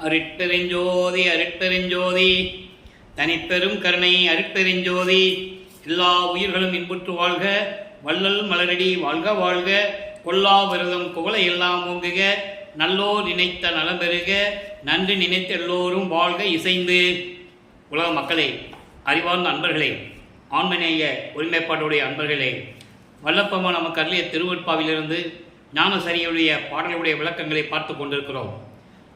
அருட்பெருஞ்சோதி அருட்பெருஞ்சோதி தனிப்பெரும் கருணை அருட்பெருஞ்சோதி. எல்லா உயிர்களும் இன்புற்று வாழ்க, வள்ளல் மலரடி வாழ்க வாழ்க, கொல்லா விரதம் குவளை எல்லாம் ஓங்குக, நல்லோர் நினைத்த நலம் பெறுக, நன்றி நினைத்த எல்லோரும் வாழ்க இசைந்து. உலக மக்களே, அறிவார்ந்த அன்பர்களே, ஆண்மநேய ஒருமைப்பாடுடைய அன்பர்களே, வல்லப்பமா நமக்கு அருளிய திருவெட்பாவிலிருந்து ஞானசரியுடைய பாடலுடைய விளக்கங்களை பார்த்து கொண்டிருக்கிறோம்.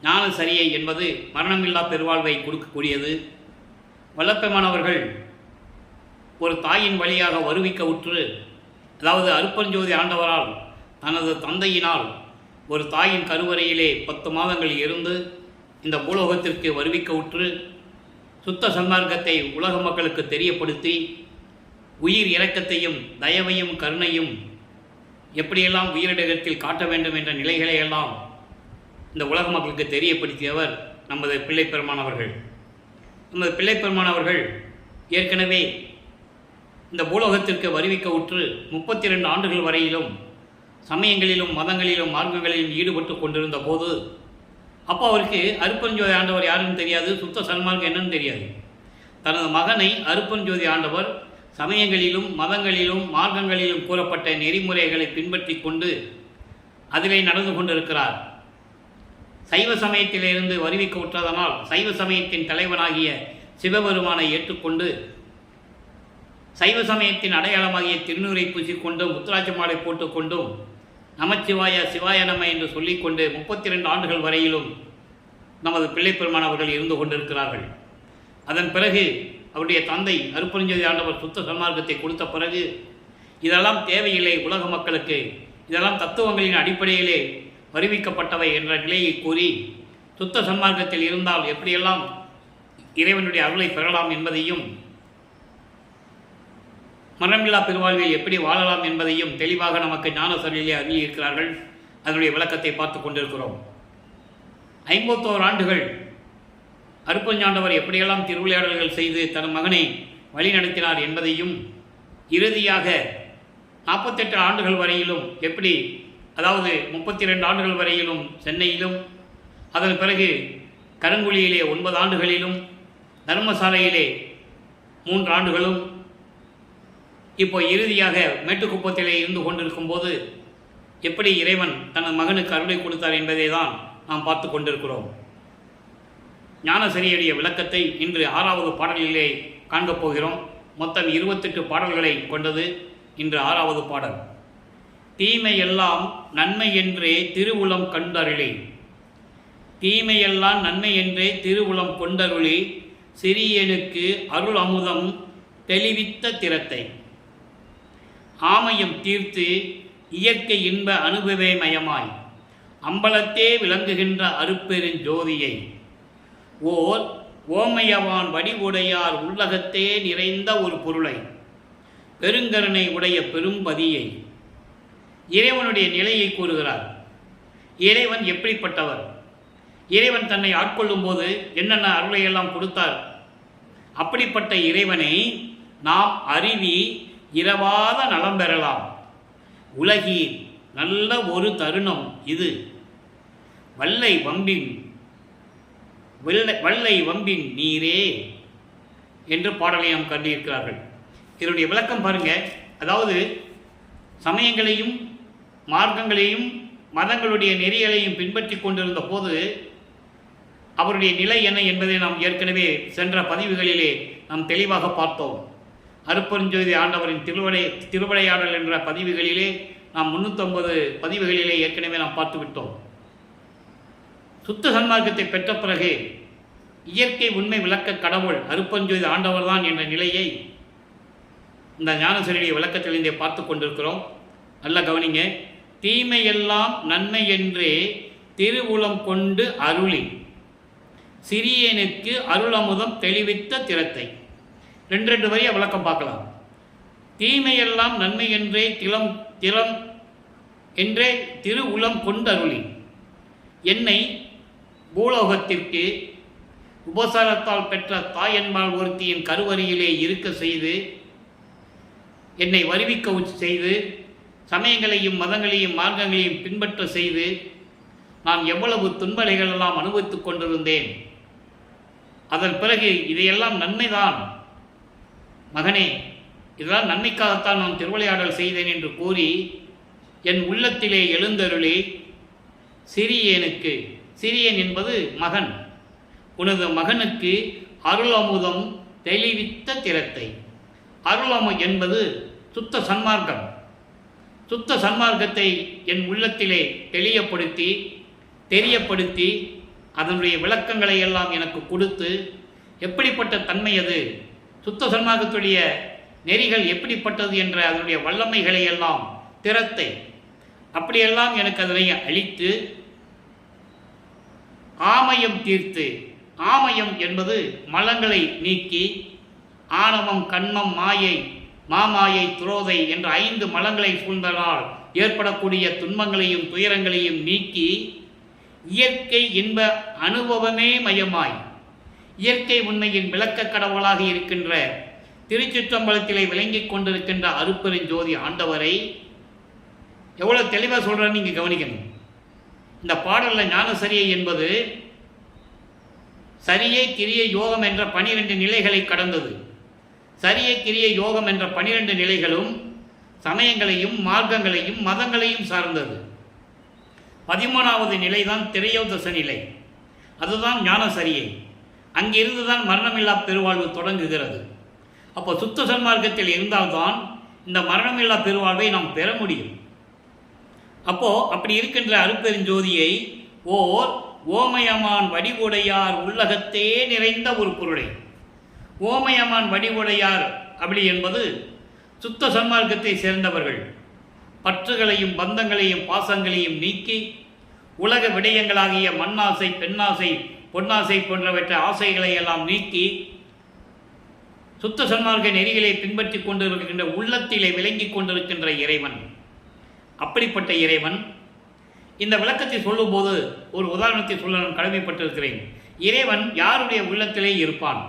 ஞானசரியை என்பது மரணமில்லா பெருவாழ்வை கொடுக்கக்கூடியது. வல்லப்பெருமானவர்கள் ஒரு தாயின் வழியாக வருவிக்க உற்று, அதாவது அருப்பஞ்சோதி ஆண்டவரால் தனது தந்தையினால் ஒரு தாயின் கருவறையிலே 10 மாதங்கள் இருந்து இந்த பூலோகத்திற்கு வருவிக்க உற்று சுத்த சன்மார்க்கத்தை உலக மக்களுக்கு தெரியப்படுத்தி உயிர் இரக்கத்தையும் தயவையும் கருணையும் எப்படியெல்லாம் உயிரிடகத்தில் காட்ட வேண்டும் என்ற நிலைகளையெல்லாம் இந்த உலக மக்களுக்கு தெரியப்படுத்தியவர் நமது பிள்ளைப்பெருமானவர்கள். நமது பிள்ளைப்பெருமானவர்கள் ஏற்கனவே இந்த பூலோகத்திற்கு வருவிக்க உற்று 32 ஆண்டுகள் வரையிலும் சமயங்களிலும் மதங்களிலும் மார்க்கங்களிலும் ஈடுபட்டு கொண்டிருந்த போது அப்போ அவருக்கு அருப்பஞ்சோதி ஆண்டவர் யாருன்னு தெரியாது, சுத்த சன்மார்க்கம் என்னன்னு தெரியாது. தனது மகனை அருப்பஞ்சோதி ஆண்டவர் சமயங்களிலும் மதங்களிலும் மார்க்கங்களிலும் கூறப்பட்ட நெறிமுறைகளை பின்பற்றி கொண்டு அதிலே நடந்து கொண்டிருக்கிறார். சைவ சமயத்திலிருந்து வருவிக்க உற்றதனால் சைவ சமயத்தின் தலைவனாகிய சிவபெருமானை ஏற்றுக்கொண்டு சைவ சமயத்தின் அடையாளமாகிய திருநூரை பூசிக்கொண்டும் முத்துராட்ச மாலை போட்டுக்கொண்டும் நமச்சிவாய சிவாய நம என்று சொல்லிக்கொண்டு 32 ஆண்டுகள் வரையிலும் நமது பிள்ளைப்பெருமான் அவர்கள் இருந்து கொண்டிருக்கிறார்கள். அதன் பிறகு அவருடைய தந்தை அருப்பஞ்சோதி ஆண்டவர் சுத்த சன்மார்க்கத்தை கொடுத்த பிறகு இதெல்லாம் தேவையில்லை உலக மக்களுக்கு, இதெல்லாம் தத்துவங்களின் அடிப்படையிலே வருவிக்கப்பட்டவை என்ற நிலையை கூறி சுத்த சன்மார்க்கத்தில் இருந்தால் எப்படியெல்லாம் இறைவனுடைய அருளை பெறலாம் என்பதையும் மரணமில்லா பெருவாழ்வில் எப்படி வாழலாம் என்பதையும் தெளிவாக நமக்கு ஞானசரியிலே அறிவியிருக்கிறார்கள். அதனுடைய விளக்கத்தை பார்த்து கொண்டிருக்கிறோம். 51 ஆண்டுகள் அருப்பஞ்சாண்டவர் எப்படியெல்லாம் திருவிளையாடல்கள் செய்து தன் மகனை வழிநடத்தினார் என்பதையும் இறுதியாக 48 ஆண்டுகள் வரையிலும் எப்படி, அதாவது 32 ஆண்டுகள் வரையிலும் சென்னையிலும், அதன் பிறகு கருங்குழியிலே 9 ஆண்டுகளிலும், தர்மசாலையிலே 3 ஆண்டுகளும், இப்போ இறுதியாக மேட்டுக்குப்பத்திலே இருந்து கொண்டிருக்கும் போது எப்படி இறைவன் தனது மகனுக்கு அருளை கொடுத்தார் என்பதை தான் நாம் பார்த்து கொண்டிருக்கிறோம். ஞானசரியுடைய விளக்கத்தை இன்று 6வது பாடலிலே காண்கப் போகிறோம். மொத்தம் 28 பாடல்களை கொண்டது இன்று 6வது பாடல். தீமையெல்லாம் நன்மை என்றே திருவுளம் கண்டருளி, தீமையெல்லாம் நன்மை என்றே திருவுளம் கொண்டருளி, சிறியனுக்கு அருள் அமுதம் தெளிவித்த திறத்தை, ஆமையம் தீர்த்து இயற்கை இன்ப அனுபவே மயமாய் அம்பலத்தே விளங்குகின்ற அருப்பெருஞ்சோதியை, ஓர் ஓமையவான் வடிவுடையார் உள்ளகத்தே நிறைந்த ஒரு பொருளை, பெருங்கருணை உடைய பெரும்பதியை. இறைவனுடைய நிலையை கூறுகிறார். இறைவன் எப்படிப்பட்டவர், இறைவன் தன்னை ஆட்கொள்ளும் போது என்னென்ன அருளையெல்லாம் கொடுத்தார், அப்படிப்பட்ட இறைவனை நாம் அறிவி இரவாத நலம் பெறலாம். உலகீர் நல்ல ஒரு தருணம் இது, வல்லை வம்பின் நீரே என்று பாடலை நாம் கண்டிருக்கிறார்கள். இதனுடைய விளக்கம் பாருங்க. அதாவது சமயங்களையும் மார்க்கங்களையும் மதங்களுடைய நெறிகளையும் பின்பற்றி கொண்டிருந்த போது அவருடைய நிலை என்ன என்பதை நாம் ஏற்கனவே சென்ற பதிவுகளிலே நாம் தெளிவாக பார்த்தோம். அருப்பஞ்சோதி ஆண்டவரின் திருவிளையாடல் என்ற பதிவுகளிலே நாம் 350 பதிவுகளிலே ஏற்கனவே நாம் பார்த்துவிட்டோம். சுத்த சன்மார்க்கத்தை பெற்ற பிறகு இயற்கை உண்மை விளக்க கடவுள் அருப்பஞ்சோதி ஆண்டவர் தான் என்ற நிலையை இந்த ஞானசரியுடைய விளக்கத்திலிருந்தே பார்த்து கொண்டிருக்கிறோம். நல்ல கவனிங்க. தீமையெல்லாம் நன்மை என்றே திருவுளம் கொண்டு அருளி, சிறியனுக்கு அருளமுதம் தெளிவித்த திறத்தை. 2 வரிய விளக்கம் பார்க்கலாம். தீமையெல்லாம் நன்மை என்றே திலம் என்றே திருவுளம் கொண்டருளி, என்னை பூலோகத்திற்கு உபசாரத்தால் பெற்ற தாயன்பால் ஒருத்தியின் கருவறையிலே இருக்க செய்து என்னை வருவிக்க செய்து சமயங்களையும் மதங்களையும் மார்க்கங்களையும் பின்பற்ற செய்து நான் எவ்வளவு துன்பலைகள் எல்லாம் அனுபவித்துக் கொண்டிருந்தேன். அதன் பிறகு இதையெல்லாம் நன்மைதான் மகனே, இதெல்லாம் நன்மைக்காகத்தான் நான் திருவிளையாடல் செய்தேன் என்று கூறி என் உள்ளத்திலே எழுந்தருளி சிறியனுக்கு, சிறியன் என்பது மகன், உனது மகனுக்கு அருள் அமுதம் தெளிவித்த திறத்தை. அருள் என்பது சுத்த சன்மார்க்கம். சுத்த சன்மார்க்கத்தை என் உள்ளத்திலே தெரியப்படுத்தி அதனுடைய விளக்கங்களை எல்லாம் எனக்கு கொடுத்து, எப்படிப்பட்ட தன்மை அது, சுத்த சன்மார்க்கத்துடைய நெறிகள் எப்படிப்பட்டது என்ற அதனுடைய வல்லமைகளை எல்லாம், திறத்தை அப்படியெல்லாம் எனக்கு அதனை அளித்து ஆமயம் தீர்த்து, ஆமயம் என்பது மலங்களை நீக்கி, ஆணவம், கண்மம், மாயை, மாமாயை, துரோதை என்ற 5 மலங்களை சூழ்ந்தனால் ஏற்படக்கூடிய துன்பங்களையும் துயரங்களையும் நீக்கி, இயற்கை இன்ப அனுபவமே மையமாய் இயற்கை உண்மையின் விளக்க கடவுளாக இருக்கின்ற திருச்சிற்றம்பலத்திலே விளங்கிக் கொண்டிருக்கின்ற அருட்பெருஞ்சோதி ஆண்டவரை எவ்வளவு தெளிவாக சொல்றான்னு நீங்க கவனிக்கணும். இந்த பாடல்ல ஞானசரியை என்பது சரியை கிரிய யோகம் என்ற 12 நிலைகளை கடந்தது. சரியை கிரிய யோகம் என்ற 12 நிலைகளும் சமயங்களையும் மார்க்கங்களையும் மதங்களையும் சார்ந்தது. 13வது நிலைதான் திரையோதச நிலை, அதுதான் ஞானசரியை. அங்கிருந்துதான் மரணமில்லா பெருவாழ்வு தொடங்குகிறது. அப்போ சுத்த சன்மார்க்கத்தில் இருந்தால்தான் இந்த மரணமில்லா பெருவாழ்வை நாம் பெற முடியும். அப்படி இருக்கின்ற அருட்பெருஞ்சோதியை ஓர் ஓமயமான் வடிவுடையார் உள்ளகத்தே நிறைந்த ஒரு பொருளை. ஓமயமான் வடிவுடையார் அப்படி என்பது சுத்த சன்மார்க்கத்தை சேர்ந்தவர்கள் பற்றுகளையும் பந்தங்களையும் பாசங்களையும் நீக்கி உலக விடயங்களாகிய மண்ணாசை, பெண்ணாசை, பொன்னாசை போன்றவற்றை ஆசைகளை எல்லாம் நீக்கி சுத்த சன்மார்க்க நெறிகளை பின்பற்றி கொண்டிருக்கின்ற உள்ளத்திலே விளங்கிக் கொண்டிருக்கின்ற இறைவன். அப்படிப்பட்ட இறைவன் இந்த விளக்கத்தை சொல்லும்போது ஒரு உதாரணத்தை சொல்ல நான் கடமைப்பட்டிருக்கிறேன். இறைவன் யாருடைய உள்ளத்திலே இருப்பான்?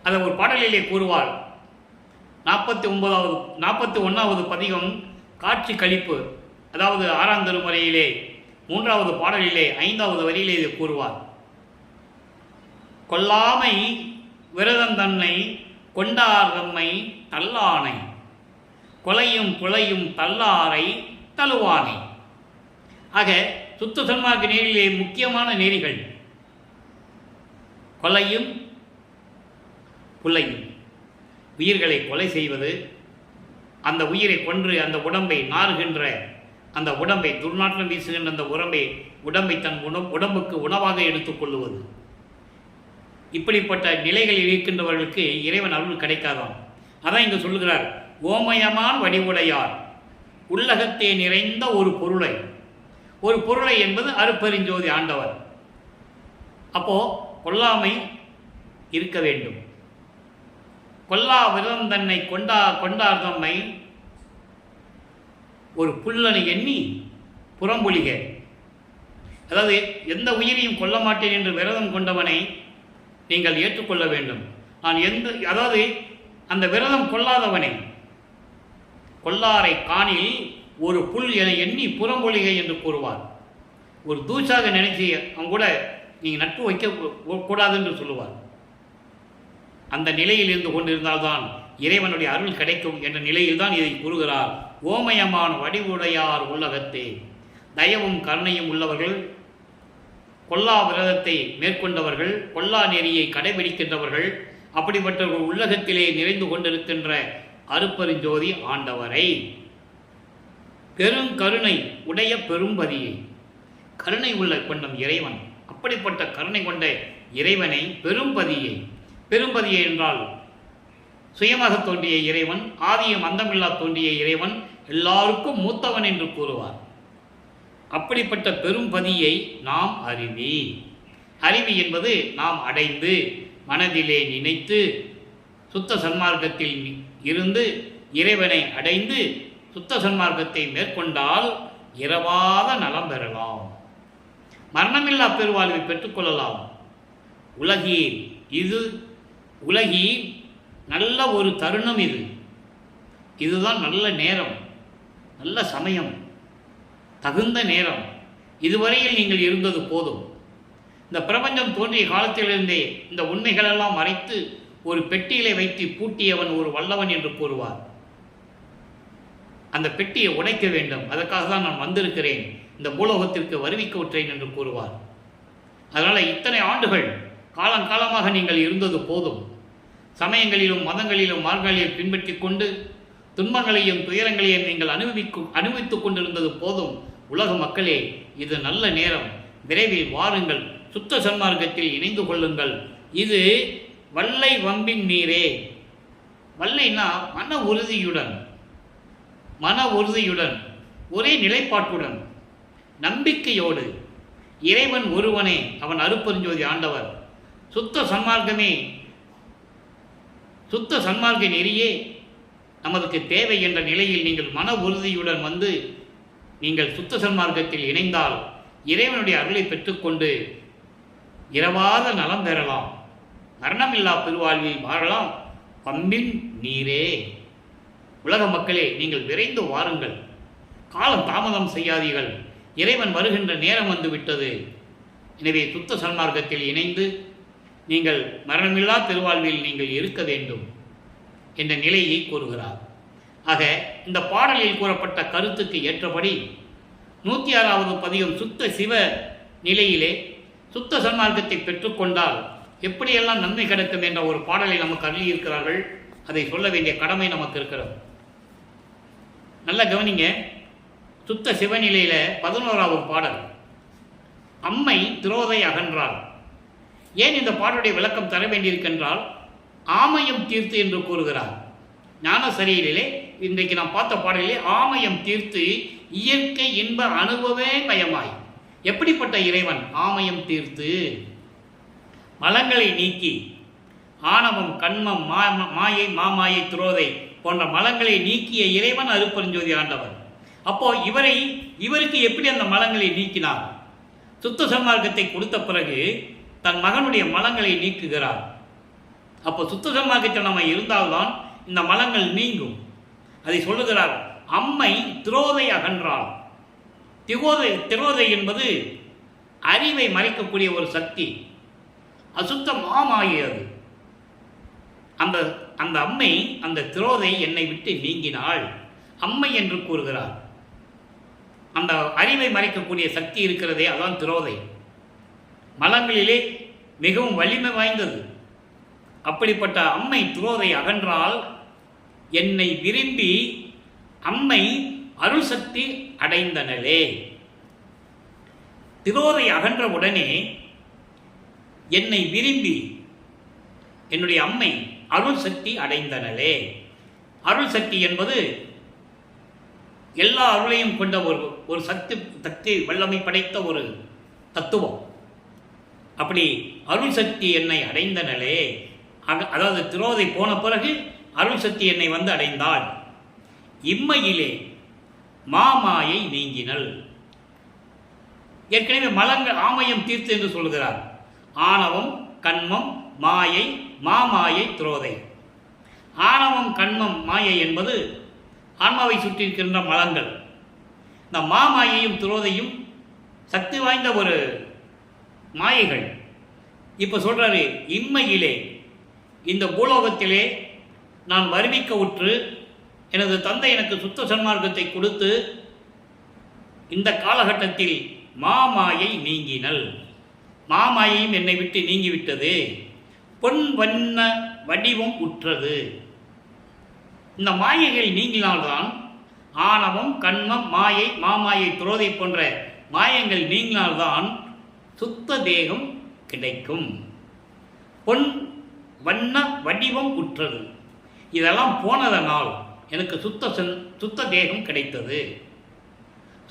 அதை ஒரு பாடலிலே கூறுவார். 41வது பதிகம் காட்சி கழிப்பு, அதாவது 6ஆம் திருமுறையிலே 3வது பாடலிலே 5வது வரியிலே இது கூறுவார். கொல்லாமை விரதம் தன்னை கொண்டார் தம்மை தல்லானை, கொலையும் புலையும் தல்லாரை தழுவானை. ஆக சுத்த சன்மார்க்க நெறியிலே முக்கியமான நெறிகள் கொலையும் புலையும். உயிர்களை கொலை செய்வது, அந்த உயிரை கொன்று அந்த உடம்பை நாறுகின்ற அந்த உடம்பை, துர்நாற்றம் வீசுகின்ற அந்த உடம்பை தன் உடம்புக்கு உணவாக எடுத்துக்கொள்ளுவது. இப்படிப்பட்ட நிலைகளில் இருக்கின்றவர்களுக்கு இறைவன் அருள் கிடைக்காதாம். அதான் இங்கு சொல்லுகிறார், ஓமயமான் வடிவுடையார் உள்ளகத்தே நிறைந்த ஒரு பொருளை என்பது அருட்பெருஞ்சோதி ஆண்டவர். அப்போ கொல்லாமை இருக்க வேண்டும். கொல்லா விரதம் தன்னை கொண்டார் தம்மை ஒரு புல்லனை எண்ணி புறம்பொழிக. அதாவது எந்த உயிரையும் கொல்ல மாட்டேன் என்று விரதம் கொண்டவனை நீங்கள் ஏற்றுக்கொள்ள வேண்டும். அதாவது அந்த விரதம் கொள்ளாதவனை, கொல்லாரை காணில் ஒரு புல் என எண்ணி புறம்பொழிகை என்று கூறுவார். ஒரு தூசாக நினைச்சு அவங்க கூட நீங்கள் நட்பு வைக்க கூடாது என்று சொல்லுவார். அந்த நிலையில் இருந்து கொண்டிருந்தால்தான் இறைவனுடைய அருள் கிடைக்கும் என்ற நிலையில் தான் இதை கூறுகிறார். ஓமயமான வடிவுடையார் உள்ளகத்தே, தயவும் கருணையும் உள்ளவர்கள், கொல்லா விரதத்தை மேற்கொண்டவர்கள், கொல்லா நெறியை கடைபிடிக்கின்றவர்கள், அப்படிப்பட்டவர்கள் உள்ளகத்திலே நிறைந்து கொண்டிருக்கின்ற அருட்பெருஞ்சோதி ஆண்டவரை, பெருங்கருணை உடைய பெரும்பதியை, கருணை உள்ள கொண்ட இறைவன், அப்படிப்பட்ட கருணை கொண்ட இறைவனை பெரும்பதியை என்றால் சுயமாக தோன்றிய இறைவன், ஆதியம் அந்தமில்லா தோன்றிய இறைவன், எல்லாருக்கும் மூத்தவன் என்று கூறுவார். அப்படிப்பட்ட பெரும்பதியை நாம் அறிவி என்பது நாம் அடைந்து மனதிலே நினைத்து சுத்த சன்மார்க்கத்தில் இருந்து இறைவனை அடைந்து சுத்த சன்மார்க்கத்தை மேற்கொண்டால் இரவாத நலம் பெறலாம், மரணமில்லா பெருவாழ்வை பெற்றுக்கொள்ளலாம். உலகில் நல்ல ஒரு தருணம் இதுதான் நல்ல நேரம், நல்ல சமயம், தகுந்த நேரம். இதுவரையில் நீங்கள் இருந்தது போதும். இந்த பிரபஞ்சம் தோன்றிய காலத்திலிருந்தே இந்த உண்மைகளெல்லாம் மறைத்து ஒரு பெட்டியிலே வைத்து பூட்டியவன் ஒரு வல்லவன் என்று கூறுவார். அந்த பெட்டியை உடைக்க வேண்டும், அதற்காக தான் நான் வந்திருக்கிறேன், இந்த பூலோகத்திற்கு வருவிக்க விட்டேன் என்று கூறுவார். அதனால் இத்தனை ஆண்டுகள் காலங்காலமாக நீங்கள் இருந்தது போதும். சமயங்களிலும் மதங்களிலும் மார்கங்களில் பின்பற்றி கொண்டு துன்பங்களையும் துயரங்களையும் நீங்கள் அனுபவித்துக் கொண்டிருந்தது போதும். உலக மக்களே, இது நல்ல நேரம், விரைவில் வாருங்கள், சுத்த சன்மார்க்கத்தில் இணைந்து கொள்ளுங்கள். இது வல்லை வம்பின் நீரே. வல்லைன்னா மன உறுதியுடன் ஒரே நிலைப்பாட்டுடன் நம்பிக்கையோடு இறைவன் ஒருவனே, அவன் அருட்பெருஞ்சோதி ஆண்டவர், சுத்த சன்மார்க்க நெறியே நமக்கு தேவை என்ற நிலையில் நீங்கள் மன உறுதியுடன் வந்து நீங்கள் சுத்த சன்மார்க்கத்தில் இணைந்தால் இறைவனுடைய அருளை பெற்றுக்கொண்டு இரவாத நலம் பெறலாம், மரணமில்லா பெருவாழ்வில் வாழலாம். பம்பின் நீரே. உலக மக்களே, நீங்கள் விரைந்து வாருங்கள், காலம் தாமதம் செய்யாதீர்கள், இறைவன் வருகின்ற நேரம் வந்து விட்டது. எனவே சுத்த சன்மார்க்கத்தில் இணைந்து நீங்கள் மரணமில்லா பெருவாழ்வில் நீங்கள் இருக்க வேண்டும் என்ற நிலையை கூறுகிறார். ஆக இந்த பாடலில் கூறப்பட்ட கருத்துக்கு ஏற்றபடி 106வது பதிகம் சுத்த சிவ நிலையிலே சுத்த சன்மார்க்கத்தை பெற்றுக்கொண்டால் எப்படியெல்லாம் நன்மை கிடைக்கும் என்ற ஒரு பாடலை நமக்கு அருளியிருக்கிறார்கள். அதை சொல்ல வேண்டிய கடமை நமக்கு இருக்கிறது. நல்ல கவனிங்க. சுத்த சிவநிலையில 11வது பாடல், அம்மை திரோதை அகன்றாள். ஏன் இந்த பாடலுடைய விளக்கம் தர வேண்டியிருக்கின்றால், ஆமயம் தீர்த்து என்று கூறுகிறார். ஞான சரியிலே இன்றைக்கு நாம் பார்த்த பாடலிலே ஆமயம் தீர்த்து இயற்கை இன்ப அனுபவே மயமாய். எப்படிப்பட்ட இறைவன்? ஆமயம் தீர்த்து மலங்களை நீக்கி, ஆணவம் கண்மம் மாயை மாமாயை துரோதை போன்ற மலங்களை நீக்கிய இறைவன் அருட்பெருஞ்சோதி ஆண்டவர். அப்போ இவருக்கு எப்படி அந்த மலங்களை நீக்கினார்? சுத்த சன்மார்க்கத்தை கொடுத்த பிறகு தன் மகனுடைய மலங்களை நீக்குகிறார். அப்போ சுத்த சன்மார்க்கத்தில் நம்ம இருந்தால்தான் இந்த மலங்கள் நீங்கும். அதை சொல்லுகிறார், அம்மை திரோதை அகன்றாள். திரோதை என்பது அறிவை மறைக்கக்கூடிய ஒரு சக்தி, அசுத்த மாமாயை. அது அந்த அம்மை, அந்த திரோதை என்னை விட்டு நீங்கினாள், அம்மை என்று கூறுகிறார். அந்த அறிவை மறைக்கக்கூடிய சக்தி இருக்கிறதே, அதான் திரோதை. மலங்களிலே மிகவும் வலிமை வாய்ந்தது. அப்படிப்பட்ட அம்மை திரோதை அகன்றால் என்னை விரும்பி அம்மை அருள் சக்தி அடைந்தனளே. திரோதை அகன்ற உடனே என்னை விரும்பி என்னுடைய அம்மை அருள் சக்தி அடைந்தனளே. அருள் சக்தி என்பது எல்லா அருளையும் கொண்ட ஒரு சக்தி வல்லமை படைத்த ஒரு தத்துவம். அப்படி அருள் சக்தி என்னை அடைந்தனளே. அதாவது திரோதை போன பிறகு அருள் சக்தி என்னை வந்து அடைந்தாள். இம்மையிலே மாமாயை நீங்கினள். ஏற்கனவே மலங்கள் ஆமயம் தீர்த்து என்று சொல்கிறார். ஆணவம் கண்மம் மாயை மாமாயை திரோதை. ஆணவம் கண்மம் மாயை என்பது ஆன்மாவை சுற்றியிருக்கின்ற மலங்கள். இந்த மாமாயையும் திரோதையும் சக்தி வாய்ந்த ஒரு மாயைகள். இப்போ சொல்றாரு, இம்மையிலே இந்த பூலோகத்திலே நான் வருவிக்க உற்று எனது தந்தை எனக்கு சுத்த சன்மார்க்கத்தை கொடுத்து இந்த காலகட்டத்தில் மாமாயை நீங்கினள். மாமாயையும் என்னை விட்டு நீங்கிவிட்டது. பொன் வண்ண வடிவம் உற்றது. இந்த மாயைகள் நீங்கினால்தான் ஆணவம் கண்மம் மாயை மாமாயை துரோதை போன்ற மாயங்கள் நீங்கினால்தான் சுத்த தேகம் கிடைக்கும். பொன் வண்ண வடிவம் உற்றது. இதெல்லாம் போனதனால் எனக்கு சுத்த தேகம் கிடைத்தது.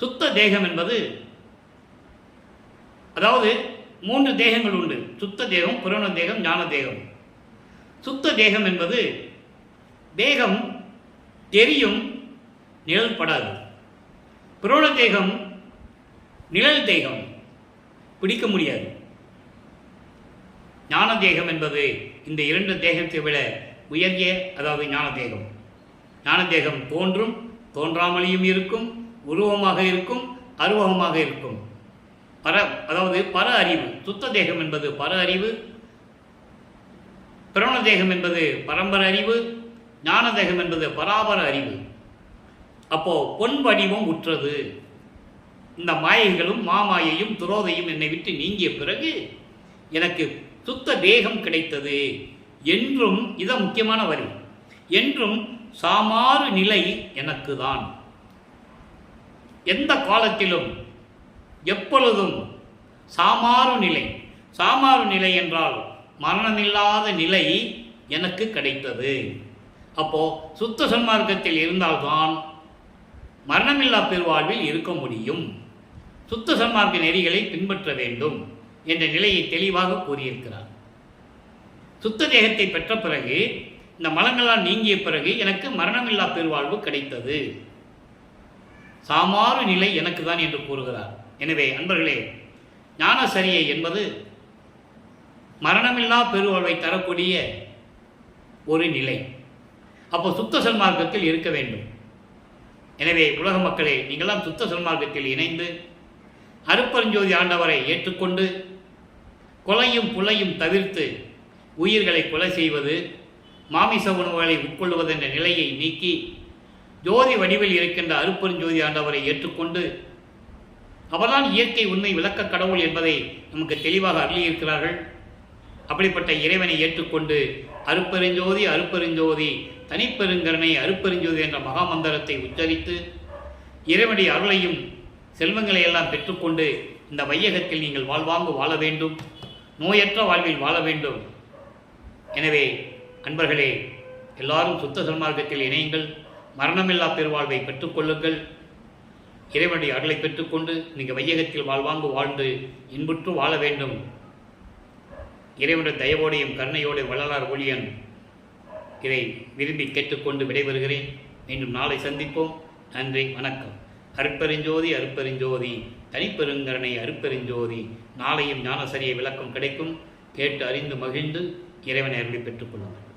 சுத்த தேகம் என்பது, அதாவது 3 தேகங்கள் உண்டு. சுத்த தேகம், புராண தேகம், ஞான தேகம். சுத்த தேகம் என்பது தேகம் தெரியும், நிழல் படாது. புராண தேகம் நிழல் தேகம், பிடிக்க முடியாது. ஞான தேகம் என்பது இந்த 2 தேகத்தை விட உயர்ந்த, அதாவது ஞான தேகம். ஞான தேகம் தோன்றும், தோன்றாமலேயும் இருக்கும், உருவமாக இருக்கும், அருவகமாக இருக்கும். அதாவது பர அறிவு. சுத்த தேகம் என்பது பர அறிவு, பிரண தேகம் என்பது பரம்பர அறிவு, ஞான தேகம் என்பது பராபர அறிவு. அப்போ பொன் வடிவம் உற்றது. இந்த மாயைகளும் மாமாயையும் துரோதையும் என்னை விட்டு நீங்கிய பிறகு எனக்கு சுத்த தேகம் கிடைத்தது என்றும், இத முக்கியமான வரி, என்றும் சாமாறு நிலை எனக்கு தான். எந்த காலத்திலும் எப்பொழுதும் சாமாறு நிலை. சாமாறு நிலை என்றால் மரணமில்லாத நிலை எனக்கு கிடைத்தது. அப்போ சுத்த சன்மார்க்கத்தில் இருந்தால்தான் மரணமில்லா பெருவாழ்வில் இருக்க முடியும். சுத்த சன்மார்க்க நெறிகளை பின்பற்ற வேண்டும் என்ற நிலையை தெளிவாக கூறியிருக்கிறார். சுத்த தேகத்தை பெற்ற பிறகு, இந்த மலங்களால் நீங்கிய பிறகு எனக்கு மரணமில்லா பெருவாழ்வு கிடைத்தது. சாமாறு நிலை எனக்கு தான் என்று கூறுகிறார். எனவே அன்பர்களே, ஞானசரியை என்பது மரணமில்லா பெருவாழ்வை தரக்கூடிய ஒரு நிலை. அப்போ சுத்த சன்மார்க்கத்தில் இருக்க வேண்டும். எனவே உலக மக்களே, நீங்களாம் சுத்த சன்மார்க்கத்தில் இணைந்து அருட்பெருஞ்சோதி ஆண்டவரை ஏற்றுக்கொண்டு கொலையும் புலையும் தவிர்த்து உயிர்களை கொலை செய்வது, மாமிச உணவுகளை உட்கொள்வது என்ற நிலையை நீக்கி ஜோதி வடிவில் இருக்கின்ற அருட்பெருஞ்சோதி ஆண்டவரை ஏற்றுக்கொண்டு, அவர்தான் இயற்கை உண்மை விளக்க கடவுள் என்பதை நமக்கு தெளிவாக அருளியிருக்கிறார்கள். அப்படிப்பட்ட இறைவனை ஏற்றுக்கொண்டு அருட்பெருஞ்சோதி அருட்பெருஞ்சோதி தனிப்பெருங்கருணை அருட்பெருஞ்சோதி என்ற மகாமந்திரத்தை உச்சரித்து இறைவனுடைய அருளையும் செல்வங்களை எல்லாம் பெற்றுக்கொண்டு இந்த வையகத்தில் நீங்கள் வாழ்வாங்கு வாழ வேண்டும், நோயற்ற வாழ்வில் வாழ வேண்டும். எனவே அன்பர்களே, எல்லாரும் சுத்த சன்மார்க்கத்தில் இணையுங்கள், மரணமில்லா பெருவாழ்வை பெற்றுக்கொள்ளுங்கள். இறைவனுடைய அருளை பெற்றுக்கொண்டு நீங்கள் வையகத்தில் வாழ்வாங்கு வாழ்ந்து இன்புற்று வாழ வேண்டும். இறைவனுடைய தயவோடையும் கருணையோடு வள்ளலார் ஊழியன் இதை விரும்பி கேட்டுக்கொண்டு விடைபெறுகிறேன். மீண்டும் நாளை சந்திப்போம். நன்றி, வணக்கம். அருட்பெருஞ்சோதி அருட்பெருஞ்சோதி தனிப்பெருங்கருணை அருட்பெருஞ்சோதி. நாளையும் ஞானசரிய விளக்கம் கிடைக்கும். கேட்டு அறிந்து மகிழ்ந்து இறைவனை அருளை பெற்றுக்கொள்ளுங்கள்.